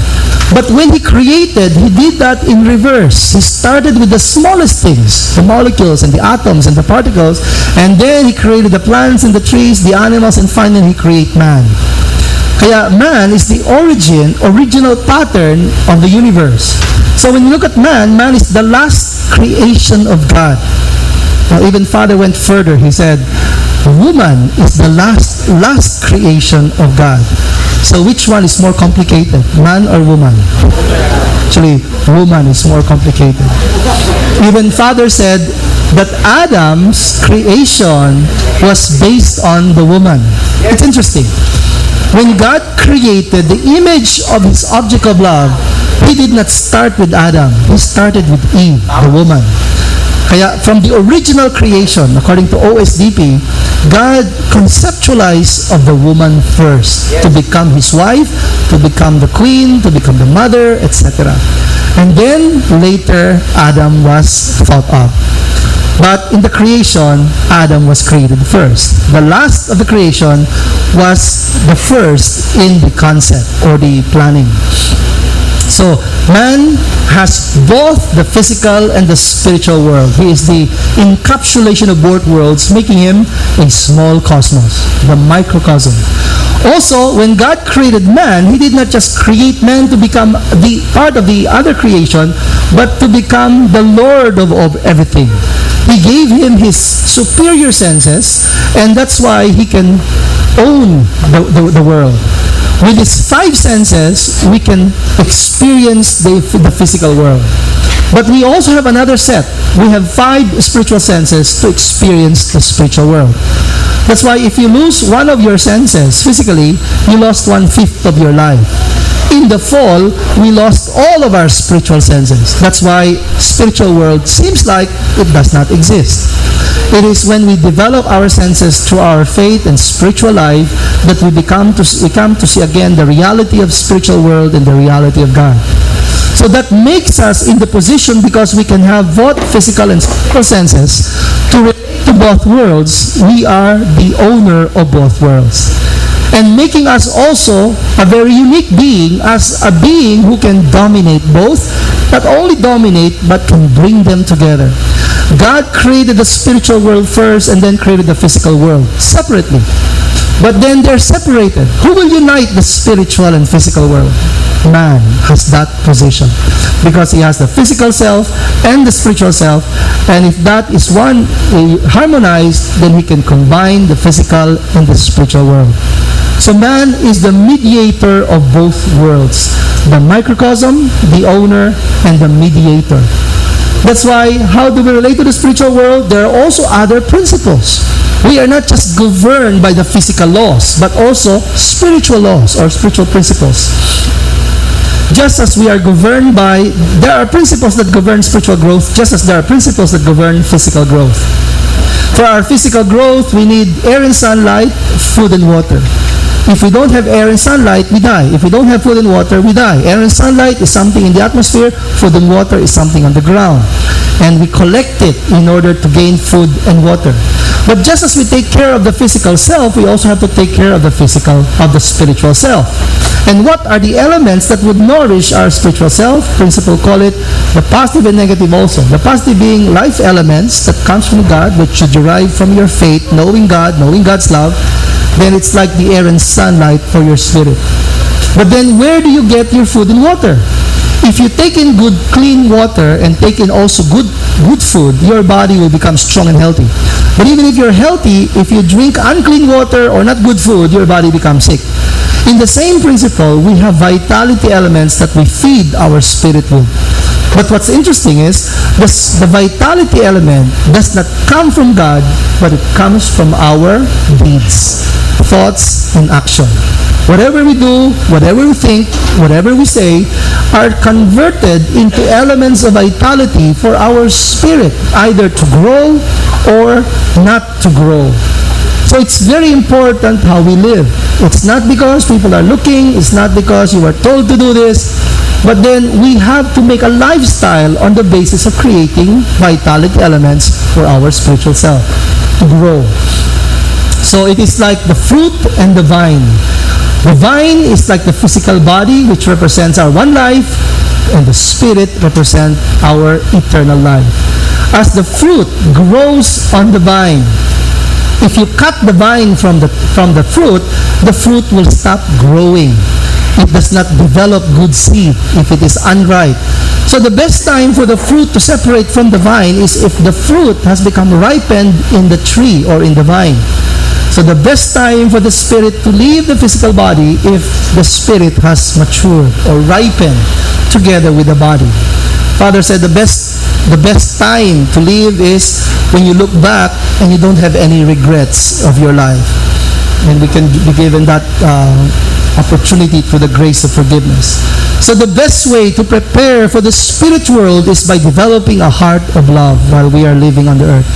But when he created, he did that in reverse. He started with the smallest things, the molecules and the atoms and the particles, and then he created the plants and the trees, the animals, and finally he created man. Kaya man is the original pattern of the universe. So when you look at man, man is the last creation of God. Now, even Father went further. He said, woman is the last creation of God. So which one is more complicated, man or woman? Actually, woman is more complicated. Even Father said that Adam's creation was based on the woman. It's interesting. When God created the image of His object of love, He did not start with Adam. He started with Eve, the woman. Kaya from the original creation, according to OSDP, God conceptualized of the woman first to become His wife, to become the queen, to become the mother, etc. And then later Adam was thought of. But in the creation, Adam was created first. The last of the creation was the first in the concept or the planning. So, man has both the physical and the spiritual world. He is the encapsulation of both worlds, making him a small cosmos, the microcosm. Also, when God created man, He did not just create man to become the part of the other creation, but to become the Lord of everything. He gave him his superior senses, and that's why he can own the world. With his five senses, we can experience the physical world. But we also have another set. We have five spiritual senses to experience the spiritual world. That's why if you lose one of your senses physically, you lost 1/5 of your life. In the fall, we lost all of our spiritual senses. That's why spiritual world seems like it does not exist. It is when we develop our senses through our faith and spiritual life that we come to see again the reality of spiritual world and the reality of God. So that makes us in the position, because we can have both physical and spiritual senses, to relate to both worlds. We are the owner of both worlds. And making us also a very unique being, as a being who can dominate both, not only dominate, but can bring them together. God created the spiritual world first and then created the physical world separately. But then they're separated. Who will unite the spiritual and physical world? Man has that position, because he has the physical self and the spiritual self, and if that is one harmonized, then he can combine the physical and the spiritual world. So man is the mediator of both worlds, the microcosm, the owner, and the mediator. That's why, how do we relate to the spiritual world? There are also other principles. We are not just governed by the physical laws, but also spiritual laws or spiritual principles. Just as we are governed by, there are principles that govern spiritual growth, just as there are principles that govern physical growth. For our physical growth, we need air and sunlight, food and water. If we don't have air and sunlight, we die. If we don't have food and water, we die. Air and sunlight is something in the atmosphere. Food and water is something on the ground. And we collect it in order to gain food and water. But just as we take care of the physical self, we also have to take care of the spiritual self. And what are the elements that would nourish our spiritual self? Principle call it the positive and negative also. The positive being life elements that comes from God, which should derive from your faith, knowing God, knowing God's love. Then it's like the air and sunlight for your spirit. But then where do you get your food and water? If you take in good, clean water and take in also good food, your body will become strong and healthy. But even if you're healthy, if you drink unclean water or not good food, your body becomes sick. In the same principle, we have vitality elements that we feed our spirit with. But what's interesting is, the vitality element does not come from God, but it comes from our deeds, thoughts, and action. Whatever we do, whatever we think, whatever we say, are converted into elements of vitality for our spirit, either to grow or not to grow. So it's very important how we live. It's not because people are looking, it's not because you are told to do this, but then we have to make a lifestyle on the basis of creating vitality elements for our spiritual self to grow. So it is like the fruit and the vine. The vine is like the physical body, which represents our one life, and the spirit represents our eternal life. As the fruit grows on the vine, if you cut the vine from the fruit will stop growing. It does not develop good seed if it is unripe. So the best time for the fruit to separate from the vine is if the fruit has become ripened in the tree or in the vine. So the best time for the spirit to leave the physical body if the spirit has matured or ripened together with the body. Father said the best time to leave is when you look back and you don't have any regrets of your life. And we can be given that opportunity through the grace of forgiveness. So the best way to prepare for the spirit world is by developing a heart of love while we are living on the earth.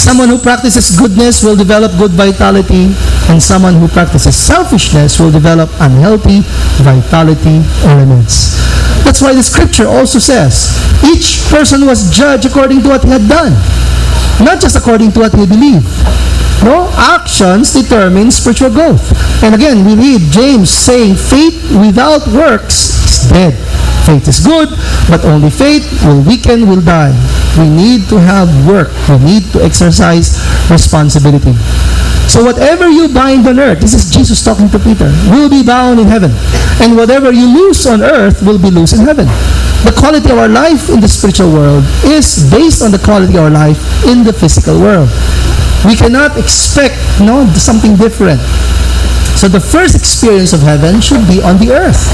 Someone who practices goodness will develop good vitality, and someone who practices selfishness will develop unhealthy vitality elements. That's why the scripture also says, each person was judged according to what he had done, not just according to what he believed. No, actions determine spiritual growth. And again, we read James saying, faith without works is dead. Faith is good, but only faith will weaken, will die. We need to have work. We need to exercise responsibility. So whatever you bind on earth, this is Jesus talking to Peter, will be bound in heaven. And whatever you loose on earth will be loose in heaven. The quality of our life in the spiritual world is based on the quality of our life in the physical world. We cannot expect something different. So the first experience of heaven should be on the earth.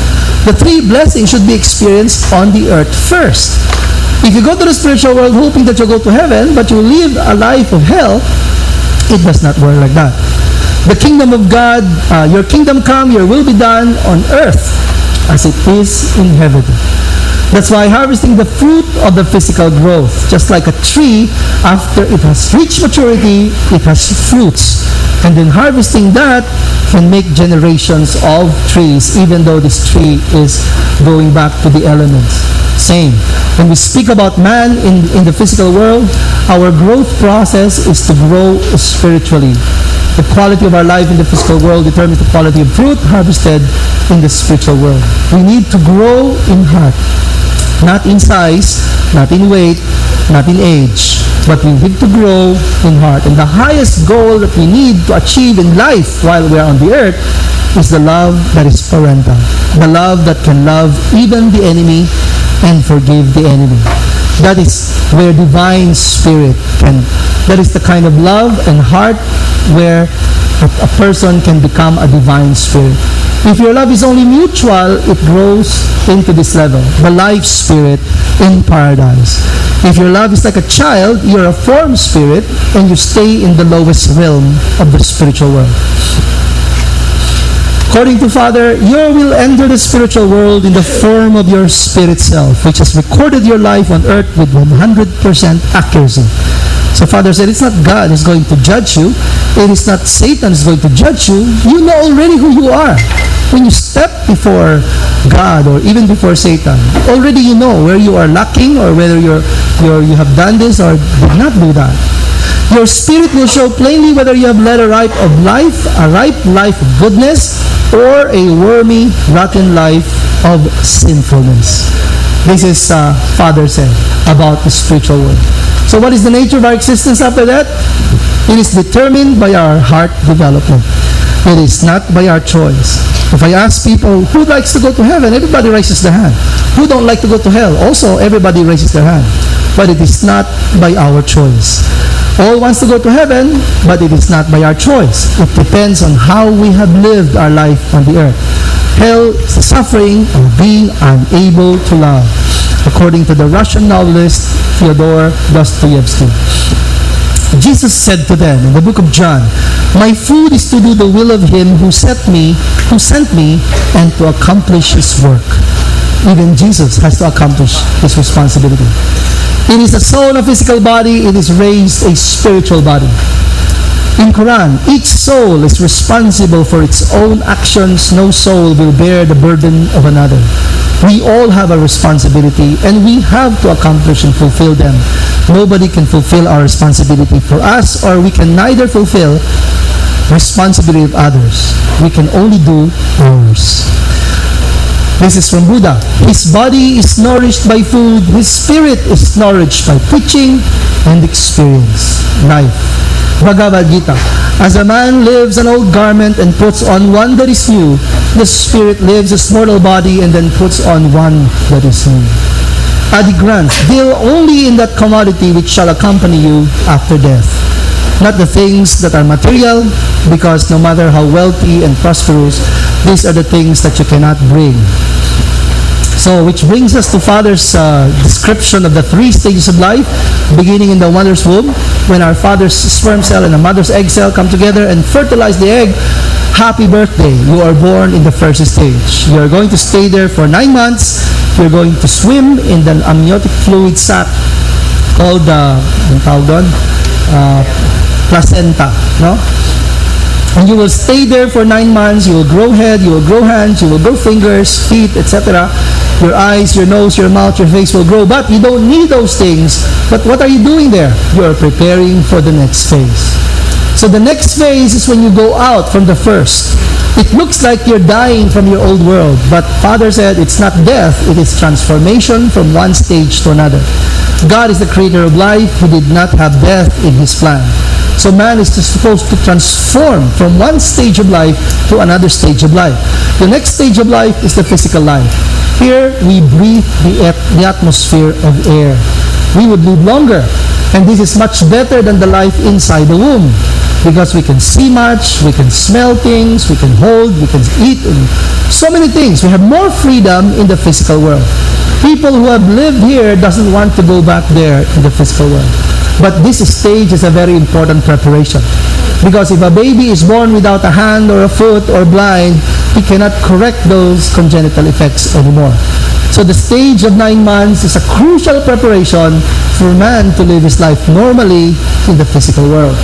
The three blessings should be experienced on the earth first. If you go to the spiritual world hoping that you'll go to heaven, but you live a life of hell, it does not work like that. The kingdom of God, your kingdom come, your will be done on earth as it is in heaven. That's why harvesting the fruit of the physical growth, just like a tree, after it has reached maturity, it has fruits. And then harvesting that can make generations of trees, even though this tree is going back to the elements. Same. When we speak about man in the physical world, our growth process is to grow spiritually. The quality of our life in the physical world determines the quality of fruit harvested in the spiritual world. We need to grow in heart, not in size, not in weight, not in age, but we need to grow in heart. And the highest goal that we need to achieve in life while we are on the earth is the love that is parental, the love that can love even the enemy and forgive the enemy. That is where divine spirit that is the kind of love and heart where a person can become a divine spirit. If your love is only mutual, it grows into this level, the life spirit in paradise. If your love is like a child, you're a form spirit and you stay in the lowest realm of the spiritual world. According to Father, you will enter the spiritual world in the form of your spirit self, which has recorded your life on earth with 100% accuracy. So Father said, it's not God who's going to judge you. It is not Satan who's going to judge you. You know already who you are. When you step before God or even before Satan, already you know where you are lacking or whether you have done this or did not do that. Your spirit will show plainly whether you have led a ripe life of goodness, or a wormy, rotten life of sinfulness. This is Father said about the spiritual world. So what is the nature of our existence after that? It is determined by our heart development. It is not by our choice. If I ask people, who likes to go to heaven? Everybody raises their hand. Who don't like to go to hell? Also, everybody raises their hand. But it is not by our choice. All wants to go to heaven, but it is not by our choice. It depends on how we have lived our life on the earth. Hell is the suffering of being unable to love, according to the Russian novelist Fyodor Dostoevsky. Jesus said to them in the book of John, "My food is to do the will of him who sent me, and to accomplish his work." Even Jesus has to accomplish his responsibility. It is a soul, a physical body. It is raised a spiritual body. In Quran, each soul is responsible for its own actions. No soul will bear the burden of another. We all have a responsibility, and we have to accomplish and fulfill them. Nobody can fulfill our responsibility for us, or we can neither fulfill responsibility of others. We can only do ours. This is from Buddha. His body is nourished by food. His spirit is nourished by preaching and experience. Life. Bhagavad Gita. As a man lives an old garment and puts on one that is new, the spirit lives his mortal body and then puts on one that is new. Adi Grant. Deal only in that commodity which shall accompany you after death. Not the things that are material, because no matter how wealthy and prosperous, these are the things that you cannot bring. So, which brings us to Father's description of the 3 stages of life, beginning in the mother's womb, when our father's sperm cell and a mother's egg cell come together and fertilize the egg. Happy birthday, you are born in the first stage. You are going to stay there for 9 months. You're going to swim in the amniotic fluid sac called, placenta, no? And you will stay there for 9 months. You will grow head, you will grow hands, you will grow fingers, feet, etc. Your eyes, your nose, your mouth, your face will grow. But you don't need those things. But what are you doing there? You are preparing for the next phase. So the next phase is when you go out from the first. It looks like you're dying from your old world. But Father said it's not death, it is transformation from one stage to another. God is the creator of life. He did not have death in his plan. So man is just supposed to transform from one stage of life to another stage of life. The next stage of life is the physical life. Here we breathe the atmosphere of air. We would live longer. And this is much better than the life inside the womb. Because we can see much, we can smell things, we can hold, we can eat, and so many things. We have more freedom in the physical world. People who have lived here doesn't want to go back there in the physical world. But this stage is a very important preparation. Because if a baby is born without a hand or a foot or blind, he cannot correct those congenital effects anymore. So the stage of 9 months is a crucial preparation for man to live his life normally in the physical world.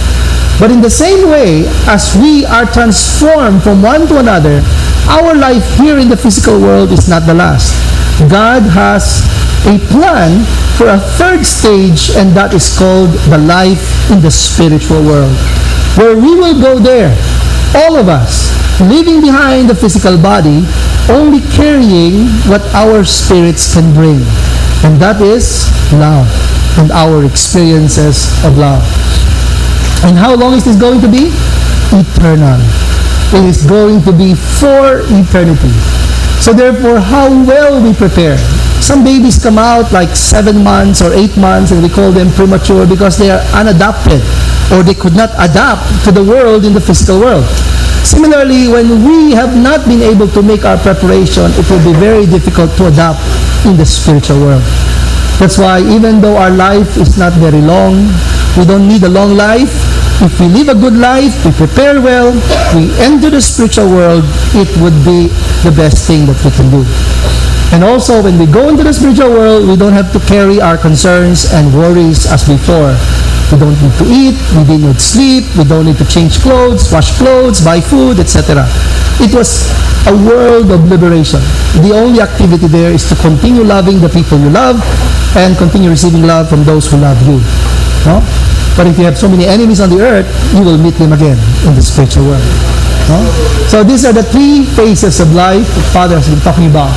But in the same way, as we are transformed from one to another, our life here in the physical world is not the last. God has a plan for a 3rd stage, and that is called the life in the spiritual world, where we will go there, all of us, leaving behind the physical body, only carrying what our spirits can bring, and that is love and our experiences of love. And how long is this going to be? Eternal. It is going to be for eternity. So therefore, how well we prepare. Some babies come out like 7 months or 8 months, and we call them premature because they are unadapted, or they could not adapt to the world in the physical world. Similarly, when we have not been able to make our preparation, it will be very difficult to adapt in the spiritual world. That's why even though our life is not very long, we don't need a long life. If we live a good life, we prepare well, we enter the spiritual world, it would be the best thing that we can do. And also, when we go into the spiritual world, we don't have to carry our concerns and worries as before. We don't need to eat, we don't need to sleep, we don't need to change clothes, wash clothes, buy food, etc. It was a world of liberation. The only activity there is to continue loving the people you love and continue receiving love from those who love you. No? But if you have so many enemies on the earth, you will meet them again in the spiritual world. No? So these are the 3 phases of life that Father has been talking about.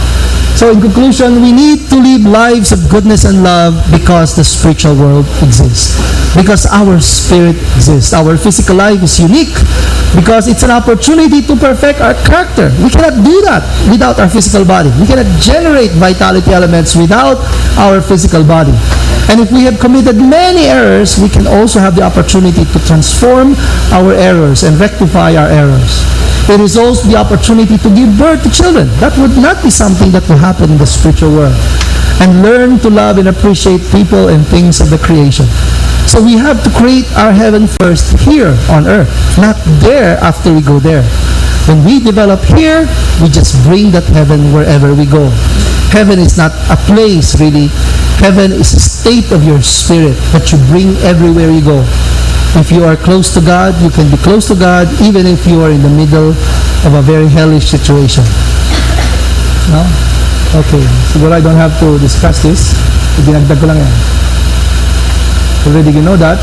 So in conclusion, we need to live lives of goodness and love because the spiritual world exists. Because our spirit exists. Our physical life is unique because it's an opportunity to perfect our character. We cannot do that without our physical body. We cannot generate vitality elements without our physical body. And if we have committed many errors, we can also have the opportunity to transform our errors and rectify our errors. It is also the opportunity to give birth to children. That would not be something that will happen in the spiritual world. and learn to love and appreciate people and things of the creation. So we have to create our heaven first here on earth, not there after we go there. When we develop here, we just bring that heaven wherever we go. Heaven is not a place, really. Heaven is a state of your spirit that you bring everywhere you go. If you are close to God, you can be close to God even if you are in the middle of a very hellish situation. No? Okay. Siguro I don't have to discuss this. Dinagdag ko lang yan. Already you know that?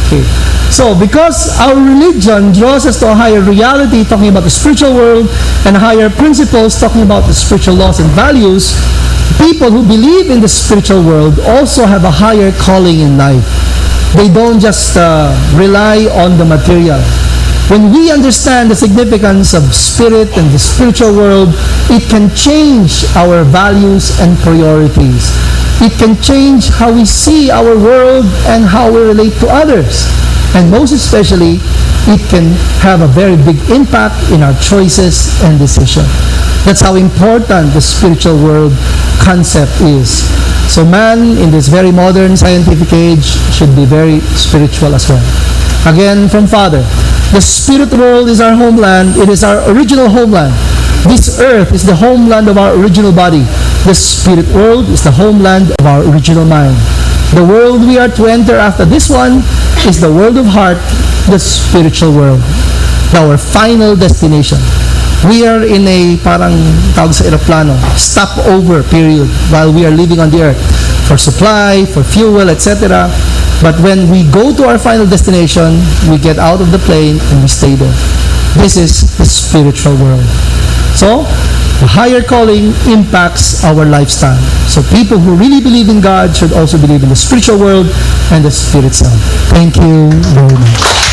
Okay. So, because our religion draws us to a higher reality, talking about the spiritual world, and higher principles, talking about the spiritual laws and values, people who believe in the spiritual world also have a higher calling in life. They don't just rely on the material. When we understand the significance of spirit and the spiritual world, it can change our values and priorities. It can change how we see our world and how we relate to others. And most especially, it can have a very big impact in our choices and decisions. That's how important the spiritual world concept is. So man, in this very modern scientific age, should be very spiritual as well. Again, from Father, the spirit world is our homeland. It is our original homeland. This earth is the homeland of our original body. The spirit world is the homeland of our original mind. The world we are to enter after this one is the world of heart, the spiritual world. Our final destination. We are in a parang tawag sa aeroplano, stopover period while we are living on the earth for supply, for fuel, etc. But when we go to our final destination, we get out of the plane and we stay there. This is the spiritual world. So, the higher calling impacts our lifestyle. So people who really believe in God should also believe in the spiritual world and the spirit self. Thank you very much.